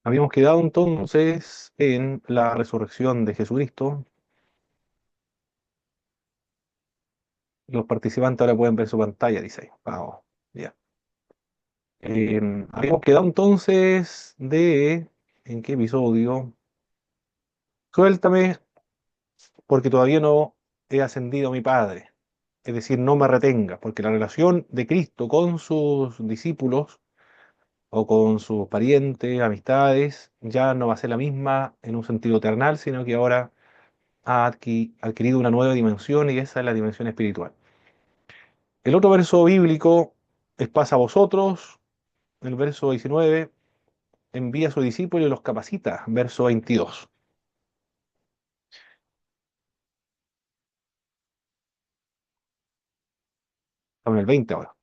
Habíamos quedado entonces en la resurrección de Jesucristo. Los participantes ahora pueden ver su pantalla, dice ahí. Vamos, ya. Habíamos quedado entonces de... ¿En qué episodio? Suéltame, porque todavía no he ascendido a mi Padre. Es decir, no me retengas, porque la relación de Cristo con sus discípulos o con sus parientes, amistades, ya no va a ser la misma en un sentido terrenal, sino que ahora ha adquirido una nueva dimensión y esa es la dimensión espiritual. El otro verso bíblico es pasa a vosotros, el verso 19, envía a sus discípulos y los capacita, verso 22. Estamos en el 20 ahora.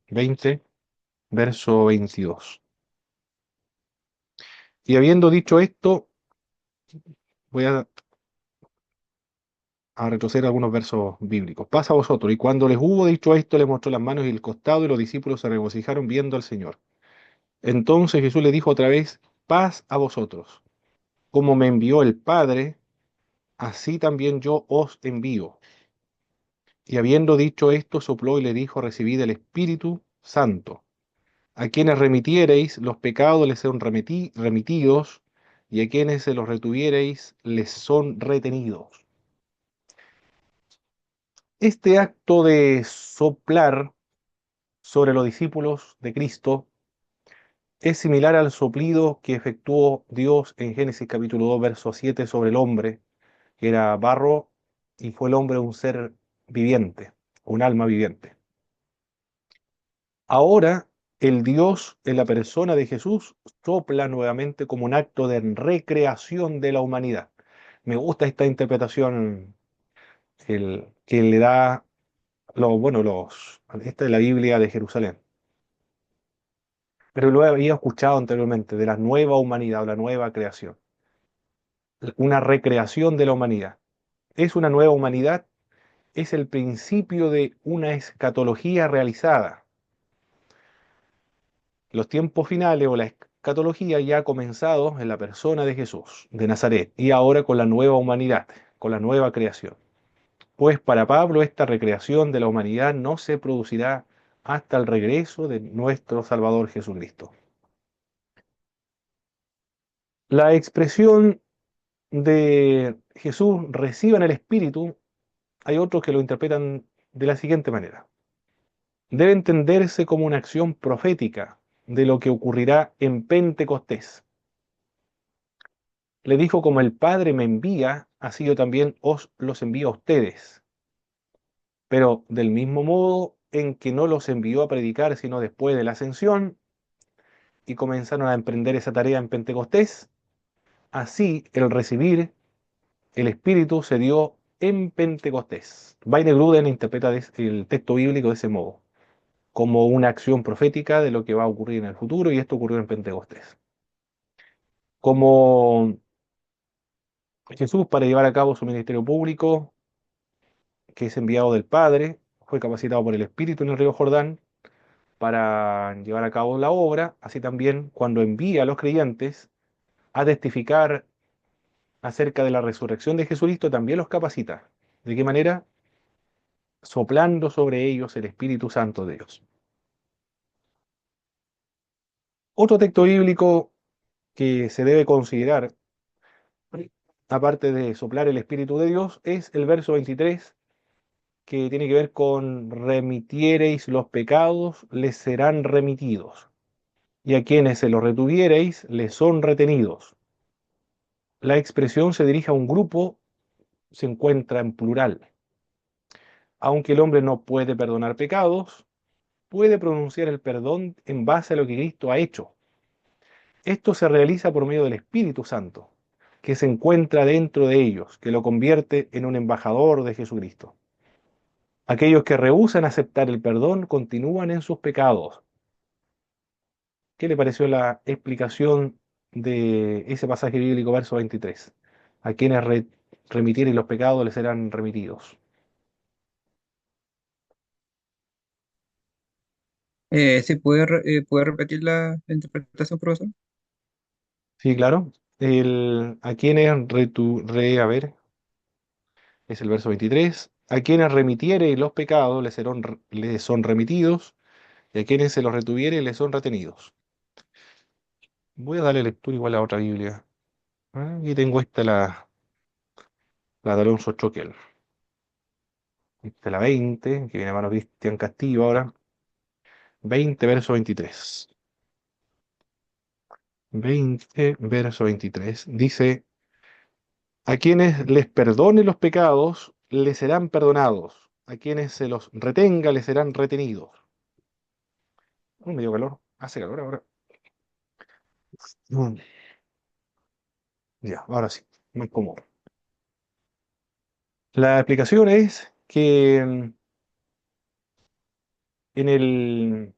20, verso 22. Y habiendo dicho esto, voy a retroceder algunos versos bíblicos. Pasa a vosotros. Y cuando les hubo dicho esto, les mostró las manos y el costado, y los discípulos se regocijaron viendo al Señor. Entonces Jesús le dijo otra vez, paz a vosotros. Como me envió el Padre, así también yo os envío. Y habiendo dicho esto, sopló y le dijo, recibid el Espíritu Santo. A quienes remitiereis, los pecados les son remitidos, y a quienes se los retuviereis, les son retenidos. Este acto de soplar sobre los discípulos de Cristo es similar al soplido que efectuó Dios en Génesis capítulo 2, verso 7 sobre el hombre, que era barro, y fue el hombre un ser viviente, un alma viviente. Ahora, el Dios en la persona de Jesús sopla nuevamente como un acto de recreación de la humanidad. Me gusta esta interpretación que le da esta es la Biblia de Jerusalén. Pero lo había escuchado anteriormente, de la nueva humanidad o la nueva creación. Una recreación de la humanidad. Es una nueva humanidad, es el principio de una escatología realizada. Los tiempos finales o la escatología ya ha comenzado en la persona de Jesús, de Nazaret, y ahora con la nueva humanidad, con la nueva creación. Pues para Pablo esta recreación de la humanidad no se producirá hasta el regreso de nuestro Salvador Jesucristo. La expresión de Jesús reciban el Espíritu, hay otros que lo interpretan de la siguiente manera. Debe entenderse como una acción profética de lo que ocurrirá en Pentecostés. Le dijo, como el Padre me envía, así yo también os los envío a ustedes. Pero del mismo modo en que no los envió a predicar sino después de la ascensión y comenzaron a emprender esa tarea en Pentecostés, así el recibir el Espíritu se dio en Pentecostés. Wayne Grudem interpreta el texto bíblico de ese modo, como una acción profética de lo que va a ocurrir en el futuro, y esto ocurrió en Pentecostés. Como Jesús, para llevar a cabo su ministerio público, que es enviado del Padre, fue capacitado por el Espíritu en el río Jordán para llevar a cabo la obra, así también cuando envía a los creyentes a testificar acerca de la resurrección de Jesucristo, también los capacita. ¿De qué manera? Soplando sobre ellos el Espíritu Santo de Dios. Otro texto bíblico que se debe considerar, aparte de soplar el Espíritu de Dios, es el verso 23, que tiene que ver con remitiereis los pecados, les serán remitidos, y a quienes se los retuviereis, les son retenidos. La expresión se dirige a un grupo, se encuentra en plural. Aunque el hombre no puede perdonar pecados, puede pronunciar el perdón en base a lo que Cristo ha hecho. Esto se realiza por medio del Espíritu Santo, que se encuentra dentro de ellos, que lo convierte en un embajador de Jesucristo. Aquellos que rehúsan aceptar el perdón continúan en sus pecados. ¿Qué le pareció la explicación de ese pasaje bíblico, verso 23? A quienes remitieren los pecados les serán remitidos. ¿Sí puede repetir la interpretación, profesor? Sí, claro. A quienes a ver, es el verso 23. A quienes remitiere los pecados les son remitidos, y a quienes se los retuviere les son retenidos. Voy a darle lectura igual a otra Biblia. Aquí tengo la de Alonso Choquel. Esta es la 20, que viene a mano Cristian Castillo ahora. 20, verso 23. 20, verso 23. Dice, a quienes les perdone los pecados, les serán perdonados. A quienes se los retenga, les serán retenidos. Me dio calor. Hace calor ahora. Mm, Ya, ahora sí. Muy cómodo. La explicación es que en el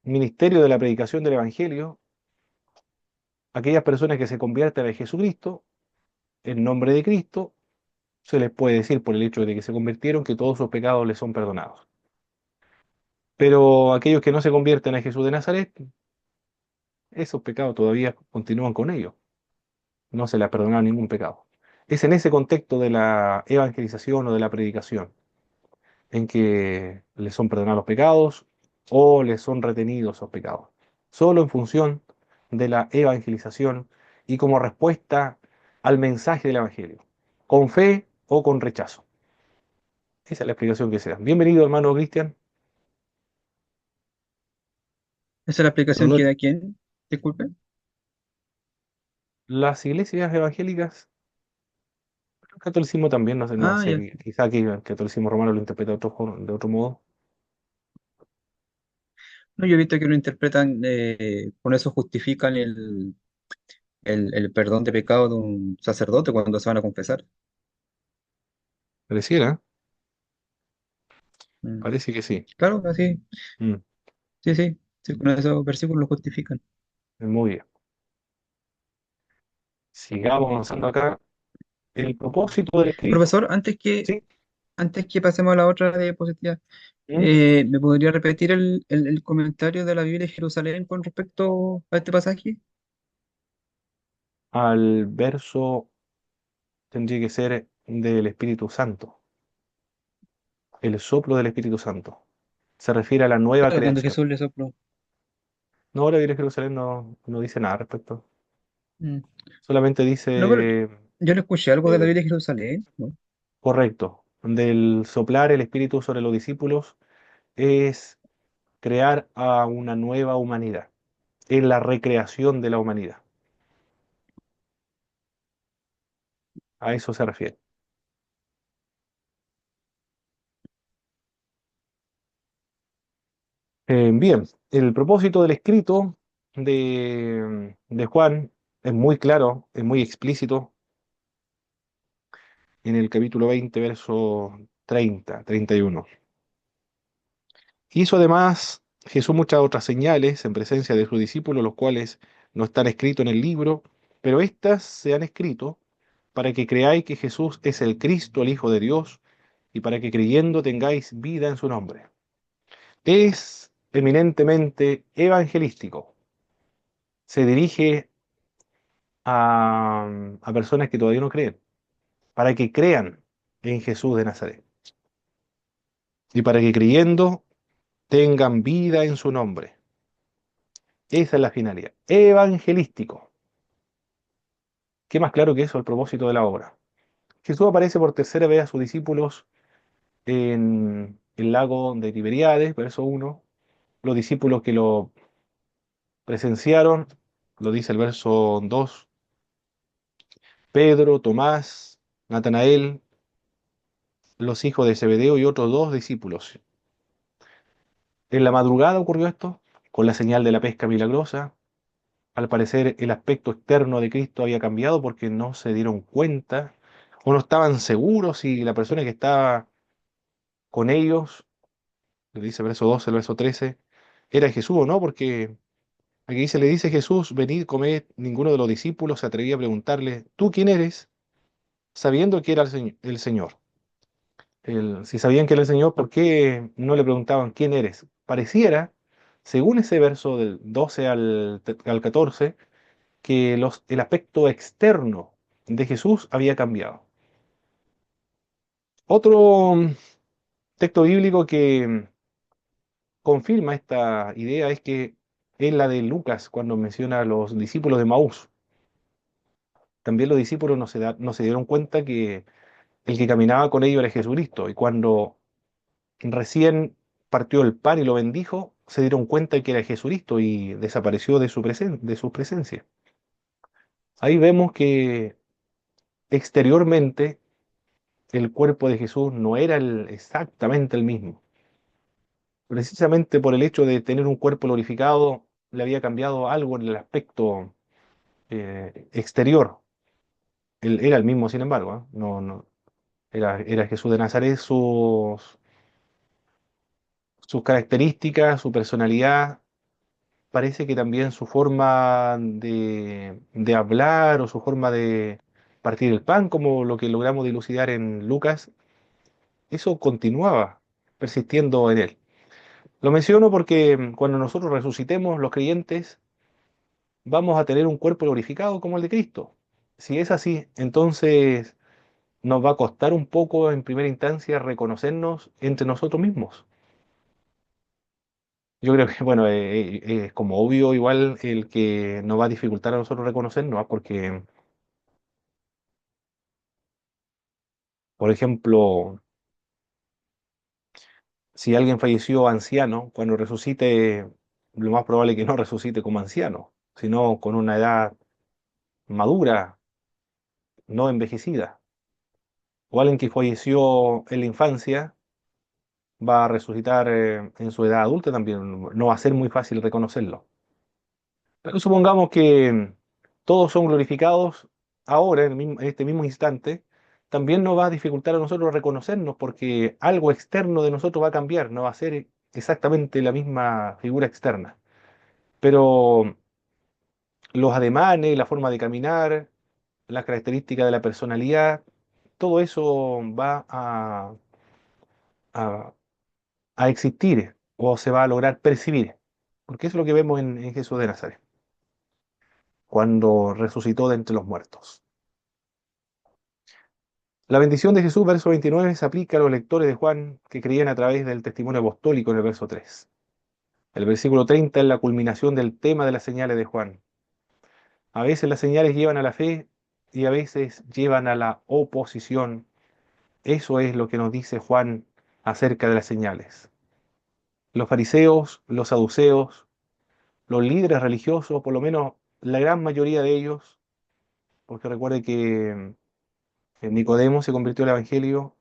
ministerio de la predicación del Evangelio, aquellas personas que se convierten a Jesucristo, en nombre de Cristo, se les puede decir por el hecho de que se convirtieron que todos sus pecados les son perdonados. Pero aquellos que no se convierten a Jesús de Nazaret, esos pecados todavía continúan con ellos. No se les ha perdonado ningún pecado. Es en ese contexto de la evangelización o de la predicación en que les son perdonados los pecados o les son retenidos esos pecados. Solo en función de la evangelización y como respuesta al mensaje del Evangelio, con fe o con rechazo. Esa es la explicación que se da. Bienvenido, hermano Cristian. ¿Esa es la explicación No, que da quién? Disculpe. las iglesias evangélicas, el catolicismo también, no sé, no Ah, ya. sé, quizá aquí el catolicismo romano lo interpreta de otro modo. No, yo he visto que lo interpretan, con eso justifican el perdón de pecado de un sacerdote cuando se van a confesar. Pareciera, Mm. parece que sí. Claro, así, Mm, sí, sí, sí, con esos versículos lo justifican. muy bien. Sigamos avanzando acá. El propósito del escrito. Profesor, Sí. antes que pasemos a la otra diapositiva, ¿Mm? ¿me podría repetir el comentario de la Biblia de Jerusalén con respecto a este pasaje? Al verso tendría que ser del Espíritu Santo, el soplo del Espíritu Santo. Se refiere a la nueva Claro, cuando creación. Jesús le sopló. No, la Biblia de Jerusalén no dice nada al respecto. Mm. Solamente No, pero dice, yo le escuché algo de la eh, Biblia de Jerusalén, ¿no? correcto, del soplar el Espíritu sobre los discípulos es crear a una nueva humanidad, es la recreación de la humanidad. A eso se refiere. Bien, el propósito del escrito de Juan es muy claro, es muy explícito en el capítulo 20, verso 30, 31. Hizo además Jesús muchas otras señales en presencia de sus discípulos, los cuales no están escritos en el libro, pero éstas se han escrito para que creáis que Jesús es el Cristo, el Hijo de Dios, y para que creyendo tengáis vida en su nombre. Es eminentemente evangelístico. Se dirige a personas que todavía no creen, para que crean en Jesús de Nazaret y para que creyendo tengan vida en su nombre. Esa es la finalidad. Evangelístico. ¿Qué más claro que eso el propósito de la obra? Jesús aparece por tercera vez a sus discípulos en el lago de Tiberíades, verso 1. Los discípulos que lo presenciaron, lo dice el verso 2, Pedro, Tomás, Natanael, los hijos de Zebedeo y otros dos discípulos. En la madrugada ocurrió esto, con la señal de la pesca milagrosa. Al parecer el aspecto externo de Cristo había cambiado porque no se dieron cuenta o no estaban seguros si la persona que estaba con ellos, le dice el verso 12, el verso 13, era Jesús o no, porque aquí dice, le dice Jesús, venid, comed, ninguno de los discípulos se atrevía a preguntarle, ¿tú quién eres? Sabiendo que era el Señor. Si sabían que era el Señor, ¿por qué no le preguntaban quién eres? Pareciera, según ese verso del 12 al 14, que el aspecto externo de Jesús había cambiado. Otro texto bíblico que confirma esta idea es que es la de Lucas, cuando menciona a los discípulos de Maús. También los discípulos no se dieron cuenta que el que caminaba con ellos era Jesucristo, y cuando recién partió el pan y lo bendijo, se dieron cuenta que era Jesucristo y desapareció de su presencia. Ahí vemos que exteriormente el cuerpo de Jesús no era exactamente el mismo. Precisamente por el hecho de tener un cuerpo glorificado, le había cambiado algo en el aspecto exterior. Él era el mismo, sin embargo, ¿eh? Era Jesús de Nazaret, sus características, su personalidad, parece que también su forma de hablar o su forma de partir el pan, como lo que logramos dilucidar en Lucas, eso continuaba persistiendo en él. Lo menciono porque cuando nosotros resucitemos, los creyentes, vamos a tener un cuerpo glorificado como el de Cristo. Si es así, entonces nos va a costar un poco en primera instancia reconocernos entre nosotros mismos. Yo creo que, bueno, es como obvio igual el que nos va a dificultar a nosotros reconocernos, ¿ah? Porque, por ejemplo, si alguien falleció anciano, cuando resucite, lo más probable es que no resucite como anciano, sino con una edad madura, no envejecida. O alguien que falleció en la infancia va a resucitar en su edad adulta también. No va a ser muy fácil reconocerlo. Pero supongamos que todos son glorificados ahora, en este mismo instante, también nos va a dificultar a nosotros reconocernos porque algo externo de nosotros va a cambiar, no va a ser exactamente la misma figura externa. Pero los ademanes, la forma de caminar, las características de la personalidad, todo eso va a, a existir o se va a lograr percibir. Porque eso es lo que vemos en Jesús de Nazaret, cuando resucitó de entre los muertos. La bendición de Jesús, verso 29, se aplica a los lectores de Juan que creían a través del testimonio apostólico en el verso 3. El versículo 30 es la culminación del tema de las señales de Juan. A veces las señales llevan a la fe y a veces llevan a la oposición. Eso es lo que nos dice Juan acerca de las señales. Los fariseos, los saduceos, los líderes religiosos, por lo menos la gran mayoría de ellos, porque recuerde que Nicodemo se convirtió al Evangelio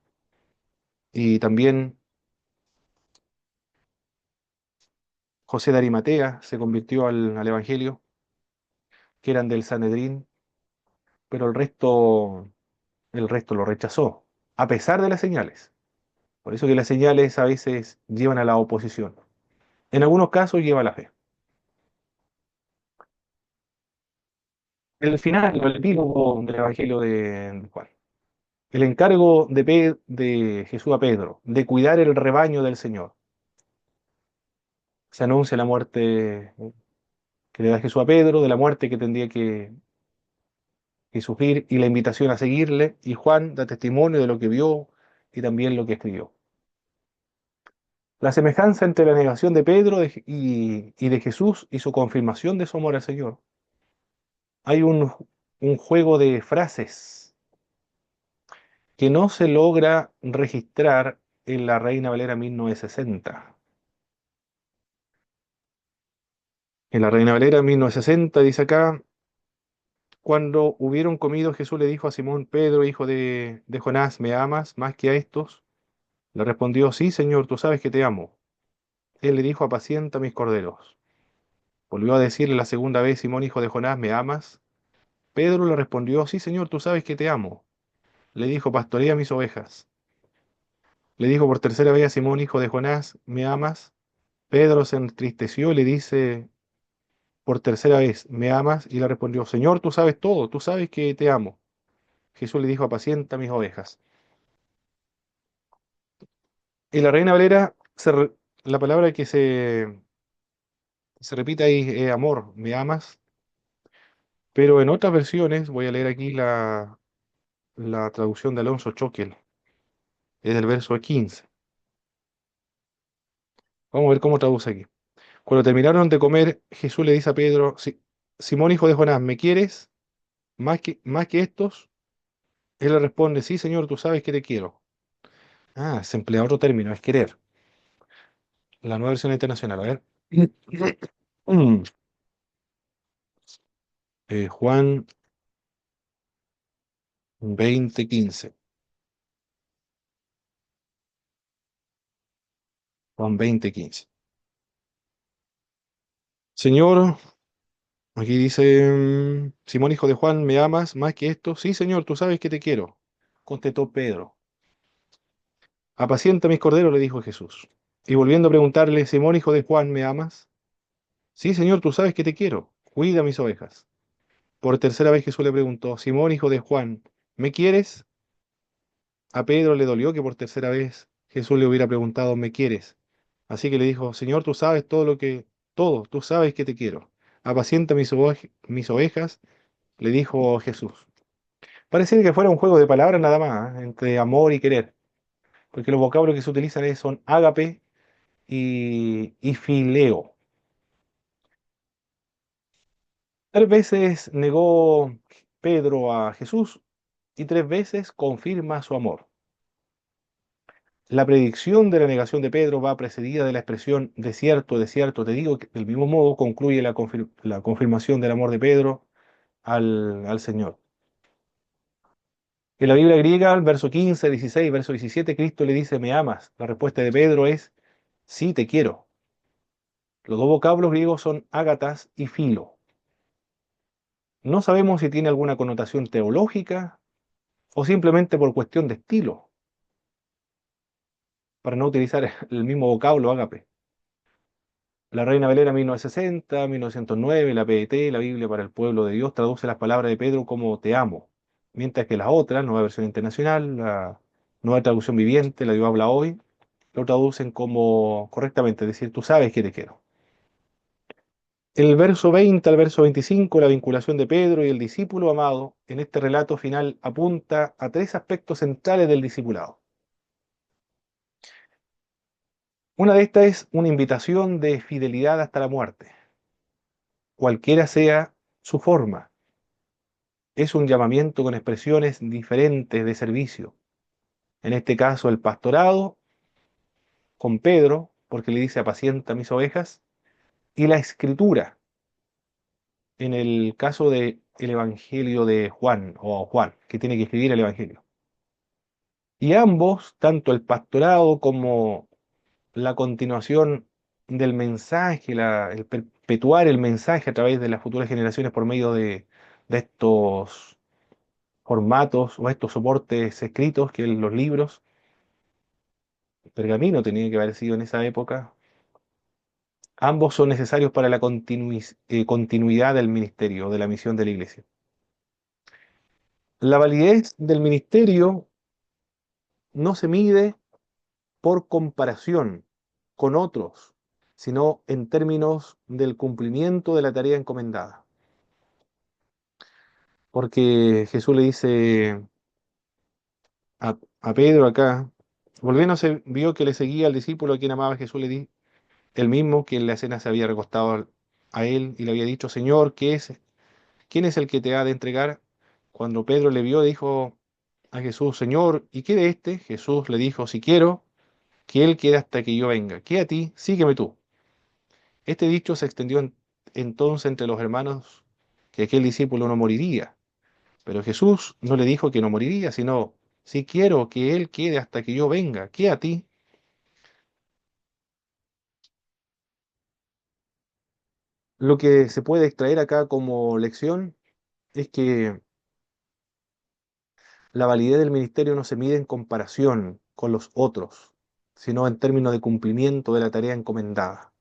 y también José de Arimatea se convirtió al Evangelio, que eran del Sanedrín, pero el resto lo rechazó, a pesar de las señales. Por eso que las señales a veces llevan a la oposición. En algunos casos lleva a la fe. El final, o el epílogo del Evangelio de Juan. El encargo de Jesús a Pedro, de cuidar el rebaño del Señor. Se anuncia la muerte que le da Jesús a Pedro, de la muerte que tendría que sufrir y la invitación a seguirle. Y Juan da testimonio de lo que vio y también lo que escribió. La semejanza entre la negación de Pedro y de Jesús y su confirmación de su amor al Señor. Hay un juego de frases que no se logra registrar en la Reina Valera 1960. En la Reina Valera 1960 dice acá, cuando hubieron comido, Jesús le dijo a Simón Pedro, hijo de Jonás, ¿me amas más que a estos? Le respondió, sí, Señor, tú sabes que te amo. Él le dijo, apacienta mis corderos. Volvió a decirle la segunda vez, Simón, hijo de Jonás, ¿me amas? Pedro le respondió, sí, Señor, tú sabes que te amo. Le dijo, pastorea mis ovejas. Le dijo por tercera vez a Simón, hijo de Jonás, ¿me amas? Pedro se entristeció y le dice por tercera vez, ¿me amas? Y le respondió, Señor, tú sabes todo, tú sabes que te amo. Jesús le dijo, apacienta mis ovejas. En la Reina Valera, la palabra que se repite ahí es amor, ¿me amas? Pero en otras versiones, voy a leer aquí la traducción de Alonso Choquel, es del verso 15. Vamos a ver cómo traduce aquí. Cuando terminaron de comer, Jesús le dice a Pedro, Simón, hijo de Jonás, ¿me quieres más que estos? Él le responde, sí, Señor, tú sabes que te quiero. Ah, se emplea otro término, es querer. La nueva versión internacional, a ver. Mm. Juan 20:15. Juan 20:15. Señor, aquí dice, Simón, hijo de Juan, ¿me amas más que esto? Sí, Señor, tú sabes que te quiero. Contestó Pedro. Apacienta mis corderos, le dijo Jesús. Y volviendo a preguntarle, Simón, hijo de Juan, ¿me amas? Sí, Señor, tú sabes que te quiero. Cuida mis ovejas. Por tercera vez Jesús le preguntó, Simón, hijo de Juan, ¿me quieres? A Pedro le dolió que por tercera vez Jesús le hubiera preguntado, ¿me quieres? Así que le dijo, Señor, tú sabes todo, tú sabes que te quiero. Apacienta mis ovejas, le dijo Jesús. Parece que fuera un juego de palabras nada más, entre amor y querer, porque los vocablos que se utilizan son ágape y fileo. 3 veces negó Pedro a Jesús y 3 veces confirma su amor. La predicción de la negación de Pedro va precedida de la expresión de cierto te digo, que del mismo modo concluye la confirmación del amor de Pedro al Señor. En la Biblia griega, el verso 15, 16, verso 17, Cristo le dice, ¿me amas? La respuesta de Pedro es, sí, te quiero. Los dos vocablos griegos son ágatas y filo. No sabemos si tiene alguna connotación teológica o simplemente por cuestión de estilo, para no utilizar el mismo vocablo ágape. La Reina Valera 1960, 1909, la PET, la Biblia para el Pueblo de Dios, traduce las palabras de Pedro como te amo, mientras que las otras, Nueva Versión Internacional, la Nueva Traducción Viviente, la Dios habla hoy, lo traducen como correctamente, es decir, tú sabes que te quiero. El verso 20 al verso 25, la vinculación de Pedro y el discípulo amado, en este relato final apunta a 3 aspectos centrales del discipulado. Una de estas es una invitación de fidelidad hasta la muerte, cualquiera sea su forma. Es un llamamiento con expresiones diferentes de servicio. En este caso, el pastorado con Pedro, porque le dice apacienta mis ovejas, y la escritura, en el caso de el Evangelio de Juan, o Juan, que tiene que escribir el Evangelio. Y ambos, tanto el pastorado como la continuación del mensaje, el perpetuar el mensaje a través de las futuras generaciones por medio de estos formatos o estos soportes escritos, que los libros, pergamino tenía que haber sido en esa época, ambos son necesarios para la continuidad del ministerio, de la misión de la iglesia. La validez del ministerio no se mide por comparación con otros, sino en términos del cumplimiento de la tarea encomendada. Porque Jesús le dice a Pedro acá, volviéndose, vio que le seguía al discípulo a quien amaba. Jesús le dijo, el mismo que en la cena se había recostado a él y le había dicho, Señor, ¿quién es el que te ha de entregar? Cuando Pedro le vio, dijo a Jesús, Señor, ¿y qué de este? Jesús le dijo, si quiero, que él quede hasta que yo venga. ¿Qué a ti? Sígueme tú. Este dicho se extendió entonces entre los hermanos que aquel discípulo no moriría. Pero Jesús no le dijo que no moriría, sino, si quiero que él quede hasta que yo venga. ¿Qué a ti? Lo que se puede extraer acá como lección es que la validez del ministerio no se mide en comparación con los otros, sino en términos de cumplimiento de la tarea encomendada.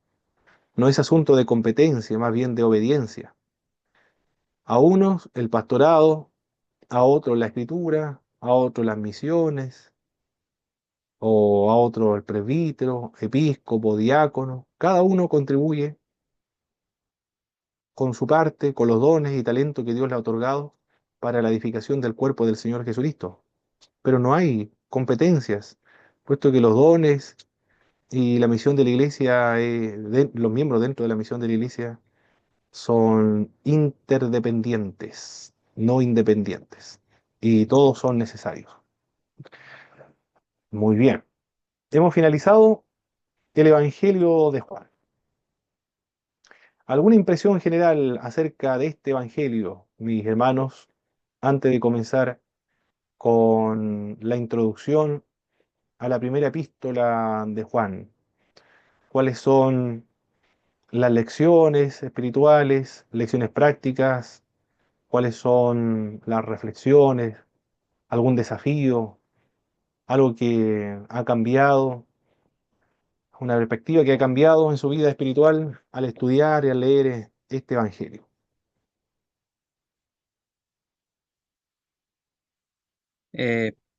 No es asunto de competencia, más bien de obediencia. A unos el pastorado, a otros la escritura, a otros las misiones, o a otros el presbítero, episcopo, diácono. Cada uno contribuye con su parte, con los dones y talentos que Dios le ha otorgado para la edificación del cuerpo del Señor Jesucristo. Pero no hay competencias, puesto que los dones y la misión de la iglesia, los miembros dentro de la misión de la iglesia son interdependientes, no independientes, y todos son necesarios. Muy bien, hemos finalizado el Evangelio de Juan. ¿Alguna impresión general acerca de este Evangelio, mis hermanos, antes de comenzar con la introducción a la primera epístola de Juan? ¿Cuáles son las lecciones espirituales, lecciones prácticas? ¿Cuáles son las reflexiones? ¿Algún desafío? ¿Algo que ha cambiado? ¿Una perspectiva que ha cambiado en su vida espiritual al estudiar y al leer este Evangelio?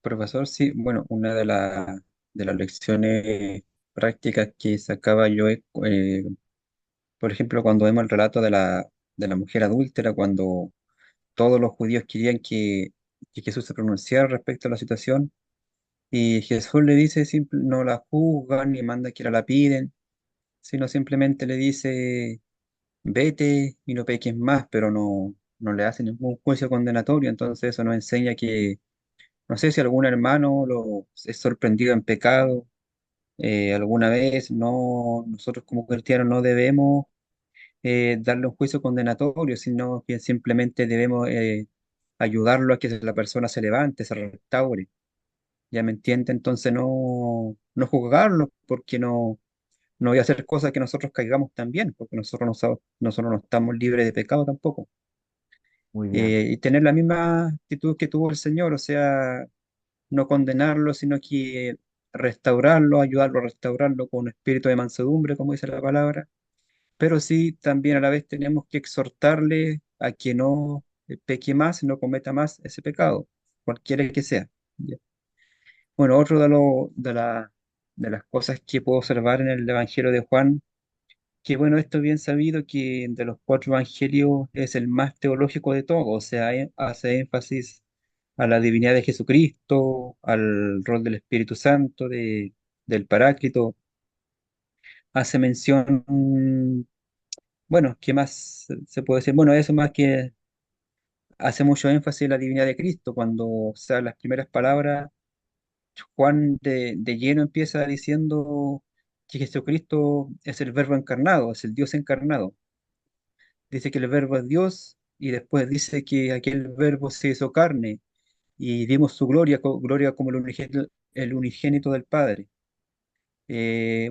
Profesor, sí, bueno, una de las lecciones prácticas que sacaba yo es, por ejemplo, cuando vemos el relato de la mujer adúltera, cuando todos los judíos querían que Jesús se pronunciara respecto a la situación, y Jesús le dice, no la juzgan ni manda que la piden, sino simplemente le dice, vete y no peques más, pero no le hace ningún juicio condenatorio. Entonces eso nos enseña que, no sé si algún hermano es sorprendido en pecado alguna vez, nosotros como cristianos no debemos darle un juicio condenatorio, sino que simplemente debemos ayudarlo a que la persona se levante, se restaure. ¿Ya me entiende? Entonces no juzgarlo, porque no voy a hacer cosas que nosotros caigamos también, porque nosotros no estamos libres de pecado tampoco. Muy bien. Y tener la misma actitud que tuvo el Señor, o sea, no condenarlo, sino que restaurarlo, ayudarlo a restaurarlo con un espíritu de mansedumbre, como dice la palabra, pero sí también a la vez tenemos que exhortarle a que no peque más, no cometa más ese pecado, cualquiera que sea. ¿Ya? Bueno, otro de las cosas que puedo observar en el Evangelio de Juan, que bueno, esto es bien sabido que de los cuatro evangelios es el más teológico de todos, o sea, hace énfasis a la divinidad de Jesucristo, al rol del Espíritu Santo, del Paráclito, hace mención, bueno, ¿qué más se puede decir? Bueno, eso más que hace mucho énfasis en la divinidad de Cristo, cuando, o sea, las primeras palabras, Juan de lleno empieza diciendo que Jesucristo es el Verbo encarnado, es el Dios encarnado. Dice que el Verbo es Dios y después dice que aquel Verbo se hizo carne y vimos su gloria, gloria como el unigénito del Padre.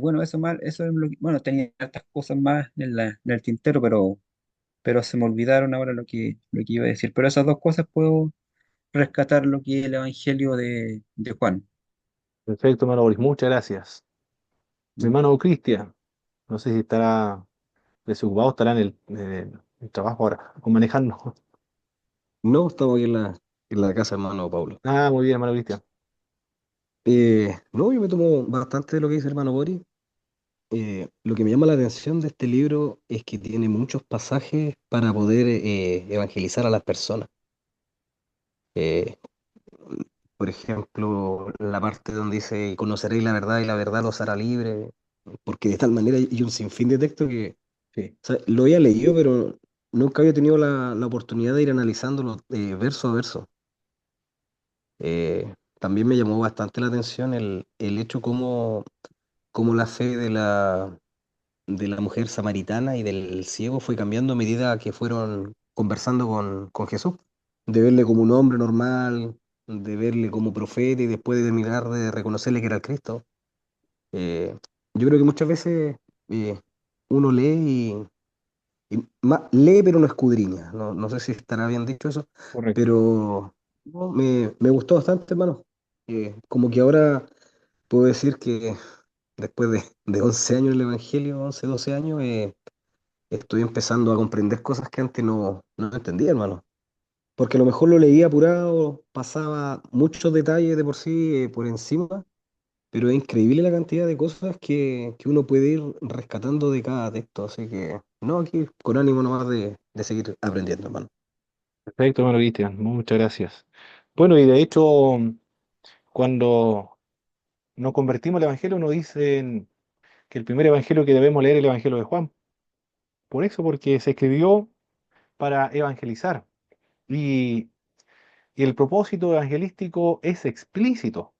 Bueno, eso es bueno, tenía otras cosas más en el tintero, pero se me olvidaron ahora lo que iba a decir. Pero esas dos cosas puedo rescatar lo que es el Evangelio de Juan. Perfecto, hermano Boris, muchas gracias. Mi ¿Mm? hermano Cristian, no sé si estará desocupado, estará el trabajo ahora, o manejando. No, estamos aquí en la casa, hermano Pablo. Ah, muy bien, hermano Cristian. No, yo me tomo bastante de lo que dice hermano Boris. Lo que me llama la atención de este libro es que tiene muchos pasajes para poder evangelizar a las personas. Eh, por ejemplo, la parte donde dice, conoceréis la verdad y la verdad los hará libre, porque de tal manera hay un sinfín de textos que, Sí, o sea, lo había leído, pero nunca había tenido la oportunidad de ir analizándolo verso a verso. También me llamó bastante la atención el hecho cómo la fe de la mujer samaritana y del ciego fue cambiando a medida que fueron conversando con Jesús. De verle como un hombre normal, de verle como profeta y después de terminar de reconocerle que era el Cristo. Yo creo que muchas veces eh, uno lee lee pero no escudriña. No, no sé si estará bien dicho eso, correcto. pero no, me gustó bastante, hermano. Como que ahora puedo decir que después de 11 años en el Evangelio, 11 12 años, estoy empezando a comprender cosas que antes no entendía, hermano. Porque a lo mejor lo leía apurado, pasaba muchos detalles de por sí por encima, pero es increíble la cantidad de cosas que uno puede ir rescatando de cada texto. Así que No, aquí con ánimo nomás de seguir aprendiendo, hermano. Perfecto, hermano Cristian, muchas gracias. Bueno, y de hecho, cuando nos convertimos al Evangelio, nos dicen que el primer Evangelio que debemos leer es el Evangelio de Juan. Por eso, porque se escribió para evangelizar. Y, y el propósito evangelístico es explícito.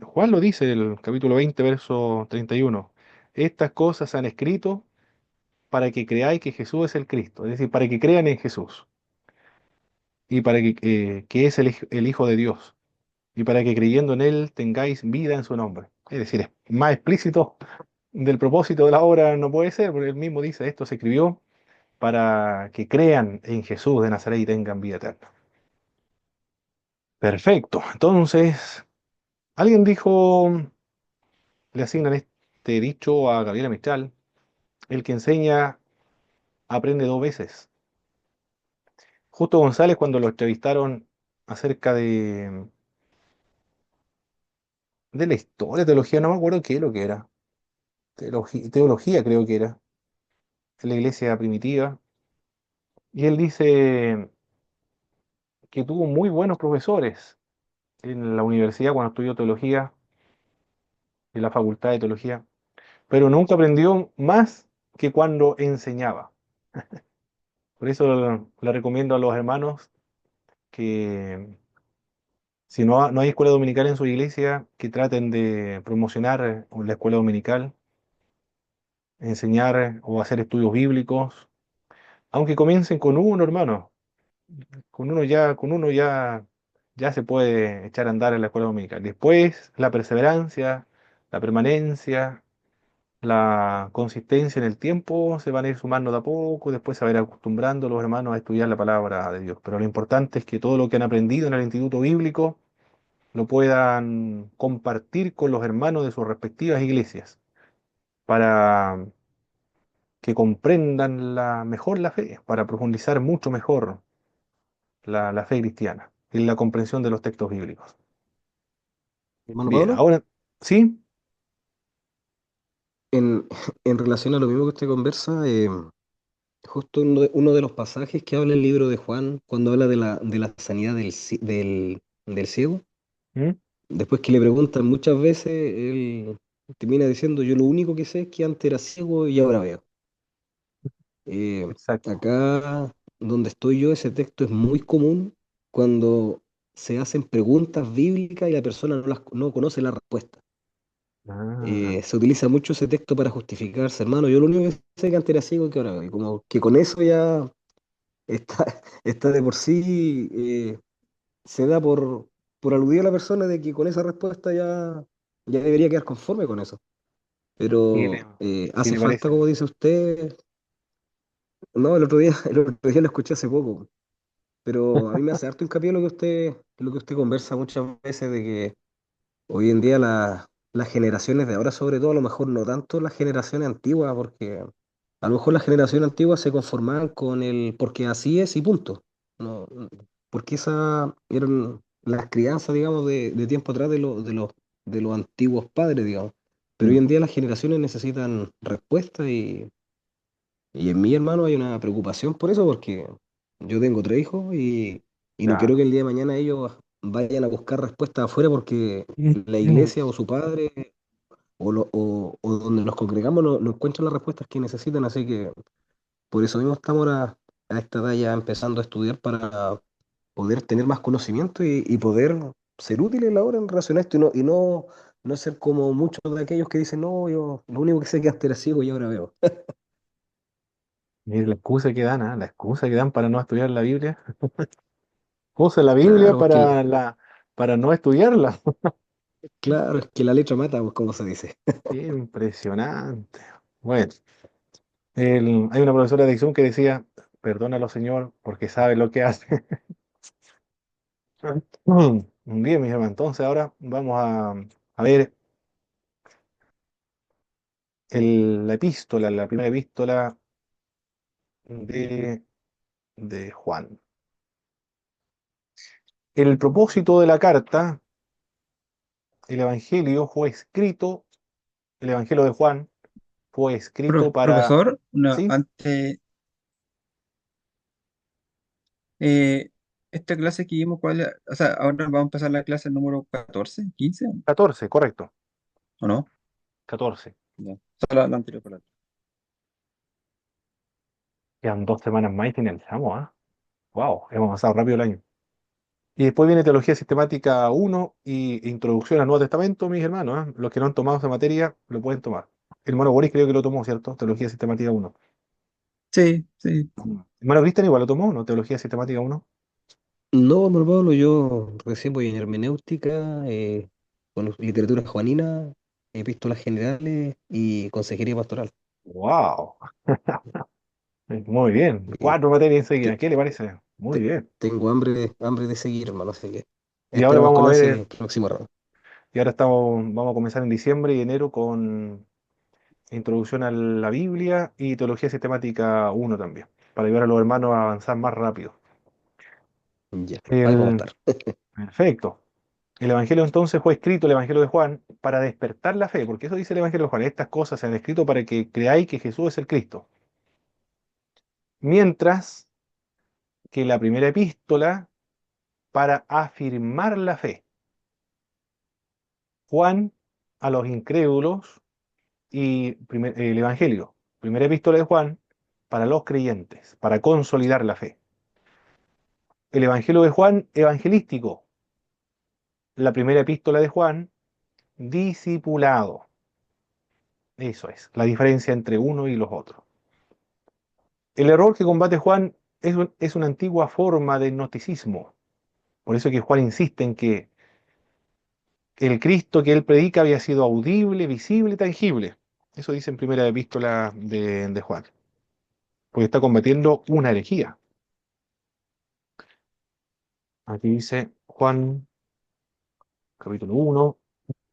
Juan lo dice en el capítulo 20, verso 31. Estas cosas se han escrito para que creáis que Jesús es el Cristo, es decir, para que crean en Jesús y para que es el Hijo de Dios y para que creyendo en Él tengáis vida en su nombre. Es decir, es más explícito del propósito de la obra no puede ser, porque él mismo dice, esto se escribió para que crean en Jesús de Nazaret y tengan vida eterna. Perfecto. Entonces, alguien dijo, le asignan este dicho a Gabriela Mistral, el que enseña aprende dos veces. Justo González, cuando lo entrevistaron acerca de la historia, teología, no me acuerdo qué es lo que era. Teología creo que era, en la iglesia primitiva. Y él dice que tuvo muy buenos profesores en la universidad cuando estudió teología, en la facultad de teología, pero nunca aprendió más que cuando enseñaba. Por eso le recomiendo a los hermanos que si no hay escuela dominical en su iglesia, que traten de promocionar la escuela dominical, enseñar o hacer estudios bíblicos, aunque comiencen con uno, hermano. Con uno ya se puede echar a andar en la escuela dominical. Después, la perseverancia, la permanencia, la consistencia en el tiempo se van a ir sumando de a poco, después se van a ir acostumbrando los hermanos a estudiar la palabra de Dios. Pero lo importante es que todo lo que han aprendido en el instituto bíblico lo puedan compartir con los hermanos de sus respectivas iglesias para que comprendan mejor la fe, para profundizar mucho mejor la fe cristiana y la comprensión de los textos bíblicos. Hermano Bien, Pablo, ahora sí. en, en relación a lo mismo que usted conversa, justo uno de los pasajes que habla el libro de Juan, cuando habla de la sanidad del ciego, ¿Mm? después que le preguntan muchas veces, él termina diciendo, yo lo único que sé es que antes era ciego y ahora veo. Eh, Exacto. Acá donde estoy yo, ese texto es muy común cuando se hacen preguntas bíblicas y la persona no conoce la respuesta. Ah, Se utiliza mucho ese texto para justificarse, hermano. Yo lo único que sé es que antes era ciego y que ahora veo. Y como que con eso ya está, está de por sí, se da por aludir a la persona de que con esa respuesta ya debería quedar conforme con eso. ¿qué le, Pero qué hace le falta, parece? como dice usted, no, el otro día lo escuché hace poco, pero a mí me hace harto hincapié lo que usted conversa muchas veces de que hoy en día las generaciones de ahora, sobre todo, a lo mejor no tanto las generaciones antiguas, porque a lo mejor las generaciones antiguas se conformaban con el porque así es y punto. No, porque esa eran las crianzas, digamos, de tiempo atrás de los antiguos padres, digamos. Pero hoy Mm, en día las generaciones necesitan respuestas y en mi hermano hay una preocupación por eso, porque yo tengo tres hijos y no quiero claro. que el día de mañana ellos vayan a buscar respuestas afuera porque Mm, la mm, iglesia o su padre o donde nos congregamos no encuentran las respuestas que necesitan. Así que por eso mismo estamos ahora a esta edad ya empezando a estudiar para poder tener más conocimiento y poder ser útiles a la hora en relación a esto no ser como muchos de aquellos que dicen, no, yo lo único que sé es que antes era ciego y ahora veo. Mire la excusa que dan, ¿ah? La excusa que dan para no estudiar la Biblia. Usa la Biblia Claro, porque para no estudiarla. claro, es que la letra mata, pues, como se dice. Qué impresionante. Bueno, hay una profesora de dicción que decía, perdónalo, Señor, porque sabe lo que hace. Bien, mis hermanos, entonces ahora vamos a ver la epístola, la primera epístola de, de Juan. El propósito de la carta, el Evangelio fue escrito, el Evangelio de Juan fue escrito para... Profesor, ¿Sí? antes, eh, esta clase que vimos, o sea, ahora vamos a empezar la clase número 14, 15, 14, correcto. ¿o no? 14. No, solo la anterior palabra. Quedan 2 semanas más y finalizamos, ¿ah? Wow, hemos avanzado rápido el año. Y después viene Teología Sistemática 1 y Introducción al Nuevo Testamento, mis hermanos, ¿ah? Los que no han tomado esa materia lo pueden tomar. El hermano Boris creo que lo tomó, ¿cierto? Teología Sistemática 1. Sí, sí. Hermano Cristian igual lo tomó, ¿no? Teología Sistemática 1. No, hermano Pablo, yo recién voy en hermenéutica, con literatura juanina, epístolas generales y consejería pastoral. Wow, muy bien. Eh, 4 materias enseguida. te- ¿Qué le parece? Muy te- bien. tengo hambre de seguir, hermano, así que Y ahora esperamos vamos con a ver, ansia el próximo round. y ahora vamos a comenzar en diciembre y enero con Introducción a la Biblia y Teología Sistemática 1 también, para ayudar a los hermanos a avanzar más rápido. Ya, ahí vamos a El, estar. perfecto. El Evangelio entonces fue escrito, el Evangelio de Juan, para despertar la fe, porque eso dice el Evangelio de Juan, estas cosas se han escrito para que creáis que Jesús es el Cristo. Mientras que la primera epístola para afirmar la fe. Juan a los incrédulos y el Evangelio. Primera epístola de Juan para los creyentes, para consolidar la fe. El Evangelio de Juan, evangelístico. La primera epístola de Juan, discipulado. Eso es, la diferencia entre uno y los otros. El error que combate Juan es una antigua forma de gnosticismo. Por eso que Juan insiste en que el Cristo que él predica había sido audible, visible y tangible. Eso dice en primera epístola de Juan. Porque está combatiendo una herejía. Aquí dice Juan, capítulo 1,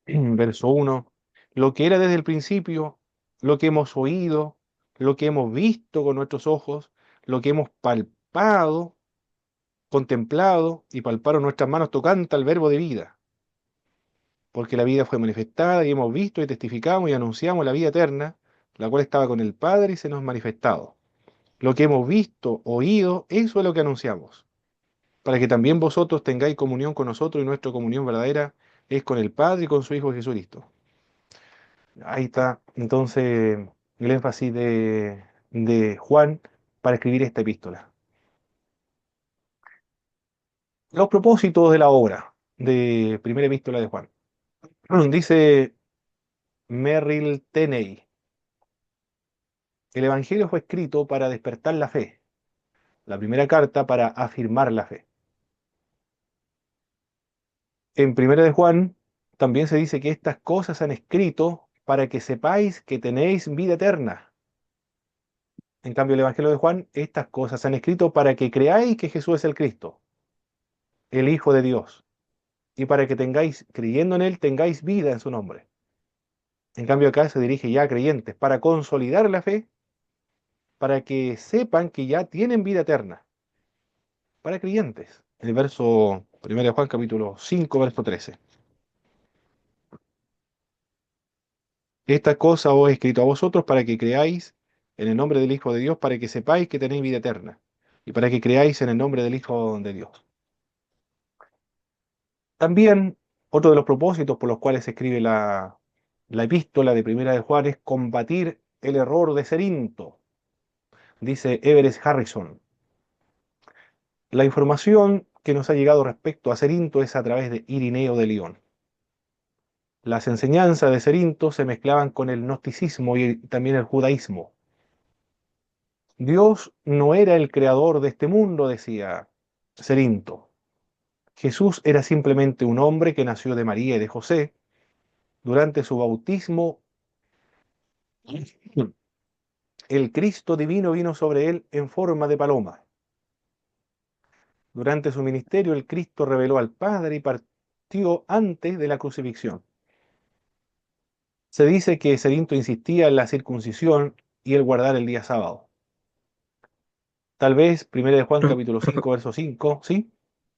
verso 1. Lo que era desde el principio, lo que hemos oído, lo que hemos visto con nuestros ojos, lo que hemos palpado, contemplado y palparon nuestras manos tocante al verbo de vida. Porque la vida fue manifestada y hemos visto y testificamos y anunciamos la vida eterna, la cual estaba con el Padre y se nos ha manifestado. Lo que hemos visto, oído, eso es lo que anunciamos, para que también vosotros tengáis comunión con nosotros y nuestra comunión verdadera es con el Padre y con su Hijo Jesucristo. Ahí está entonces el énfasis de Juan para escribir esta epístola. Los propósitos de la obra de primera epístola de Juan. Dice Merrill Tenney, el Evangelio fue escrito para despertar la fe, la primera carta para afirmar la fe. En primera de Juan también se dice que estas cosas se han escrito para que sepáis que tenéis vida eterna. En cambio, el Evangelio de Juan, estas cosas se han escrito para que creáis que Jesús es el Cristo, el Hijo de Dios, y para que tengáis, creyendo en Él, tengáis vida en su nombre. En cambio, acá se dirige ya a creyentes, para consolidar la fe, para que sepan que ya tienen vida eterna, para creyentes. El verso 1 de Juan, capítulo 5, verso 13. Esta cosa os he escrito a vosotros para que creáis en el nombre del Hijo de Dios, para que sepáis que tenéis vida eterna, y para que creáis en el nombre del Hijo de Dios. También, otro de los propósitos por los cuales se escribe la epístola de Primera de Juan es combatir el error de Cerinto, dice Everest Harrison. La información que nos ha llegado respecto a Cerinto es a través de Irineo de León. Las enseñanzas de Cerinto se mezclaban con el gnosticismo y también el judaísmo. Dios no era el creador de este mundo, decía Cerinto. Jesús era simplemente un hombre que nació de María y de José. Durante su bautismo, el Cristo divino vino sobre él en forma de paloma. Durante su ministerio, el Cristo reveló al Padre y partió antes de la crucifixión. Se dice que Cerinto insistía en la circuncisión y el guardar el día sábado. Tal vez, 1 de Juan Pro- capítulo pro- 5 verso 5, ¿sí?